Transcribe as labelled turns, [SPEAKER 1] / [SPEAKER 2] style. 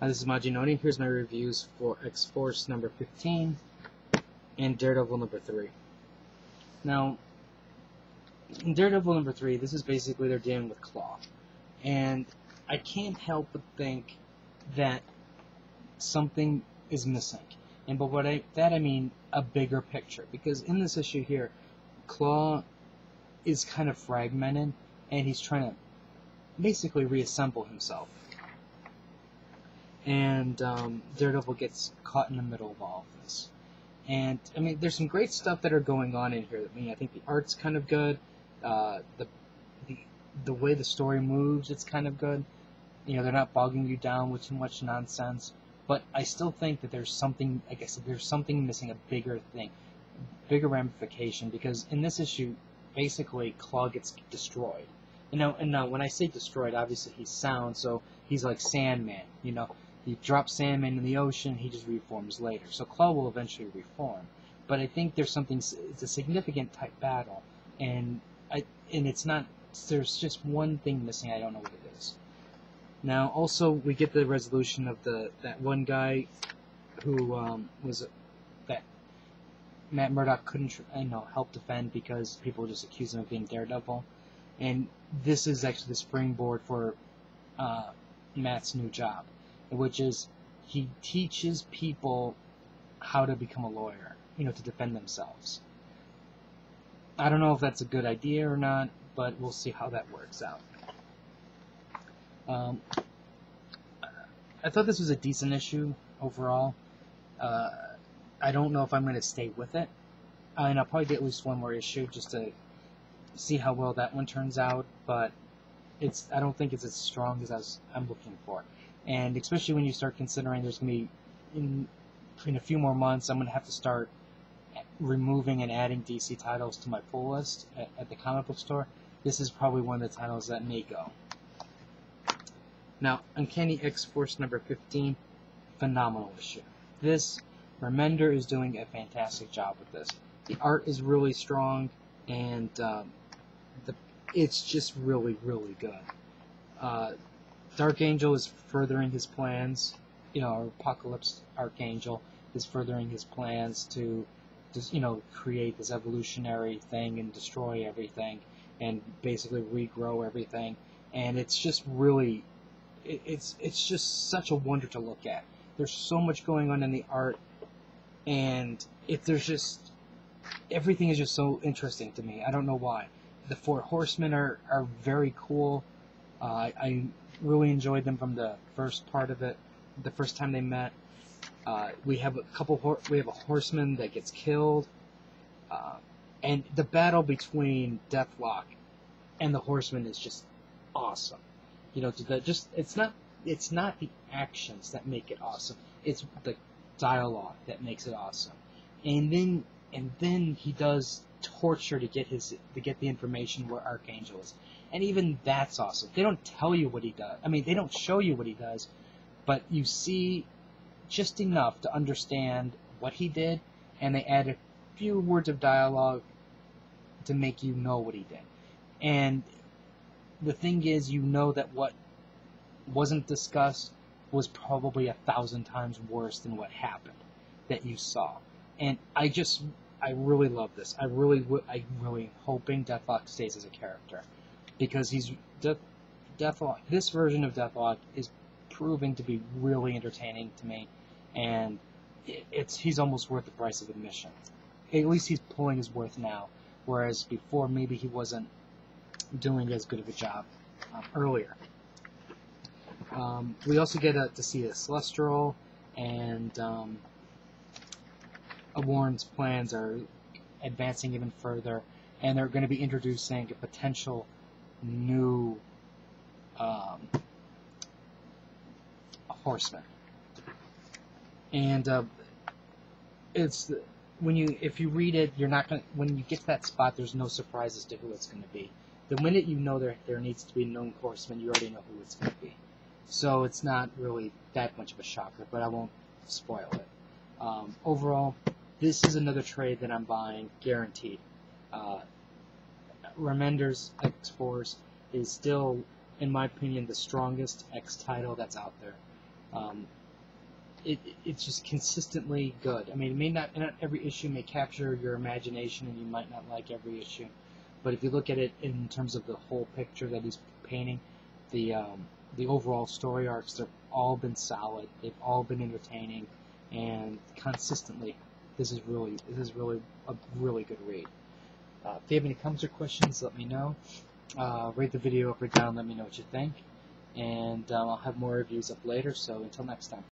[SPEAKER 1] This is Majinoni. Here's my reviews for X-Force number 15 and Daredevil number 3. Now, in Daredevil number 3, this is basically they're dealing with Claw. And I can't help but think that something is missing. And by that I mean a bigger picture. Because in this issue here, Claw is kind of fragmented, and he's trying to basically reassemble himself. And Daredevil gets caught in the middle of all of this. And, I mean, there's some great stuff that are going on in here. I mean, I think the art's kind of good. The way the story moves, it's kind of good. You know, they're not bogging you down with too much nonsense. But I still think that there's something, I guess, there's something missing, a bigger thing, bigger ramification. Because in this issue, basically, Claw gets destroyed. And now, when I say destroyed, obviously he's sound, so he's like Sandman, you know. You drop Sandman in the ocean, he just reforms later. So Claw will eventually reform. But I think there's something, it's a significant type battle, and it's not, there's just one thing missing, I don't know what it is. Now, also, we get the resolution of that one guy who that Matt Murdock couldn't, help defend because people just accuse him of being Daredevil. And this is actually the springboard for Matt's new job, which is he teaches people how to become a lawyer, to defend themselves. I don't know if that's a good idea or not, but we'll see how that works out. I thought this was a decent issue overall. I don't know if I'm going to stay with it. And I'll probably get at least one more issue just to see how well that one turns out, but I don't think it's as strong as I'm looking for. And especially when you start considering there's going to be, in a few more months, I'm going to have to start removing and adding DC titles to my pull list at the comic book store. This is probably one of the titles that may go. Now, Uncanny X-Force number 15, phenomenal issue. This, Remender is doing a fantastic job with this. The art is really strong, and it's just really, really good. Dark Angel is furthering his plans. Our Apocalypse Archangel is furthering his plans to just, create this evolutionary thing and destroy everything and basically regrow everything. And it's just really, it's just such a wonder to look at. There's so much going on in the art, and everything is just so interesting to me. I don't know why. The Four Horsemen are very cool. I really enjoyed them from the first part of it, the first time they met. We have a horseman that gets killed, and the battle between Deathlock and the Horseman is just awesome. It's not the actions that make it awesome. It's the dialogue that makes it awesome. And then he does torture to get the information where Archangel is. And even that's awesome. They don't tell you what he does. I mean, they don't show you what he does, but you see just enough to understand what he did, and they add a few words of dialogue to make you know what he did. And the thing is, that what wasn't discussed was probably 1,000 times worse than what happened that you saw. And I really love this. I'm really hoping Deathlock stays as a character, because Deathlock. This version of Deathlock is proving to be really entertaining to me, and he's almost worth the price of admission. At least he's pulling his worth now, whereas before maybe he wasn't doing as good of a job earlier. We also get to see a Celestial, and Warren's plans are advancing even further, and they're going to be introducing a potential new Horseman. And if you read it, you're not going. When you get to that spot, there's no surprise as to who it's going to be. The minute you know there needs to be a known Horseman, you already know who it's going to be. So it's not really that much of a shocker, but I won't spoil it. Overall, this is another trade that I'm buying, guaranteed. Remender's X-Force is still, in my opinion, the strongest X title that's out there. It's just consistently good. I mean, it may not every issue may capture your imagination, and you might not like every issue, but if you look at it in terms of the whole picture that he's painting, the overall story arcs, they've all been solid. They've all been entertaining, and consistently, this is really a really good read. If you have any comments or questions, let me know. Rate the video up or down. Let me know what you think, and I'll have more reviews up later. So until next time.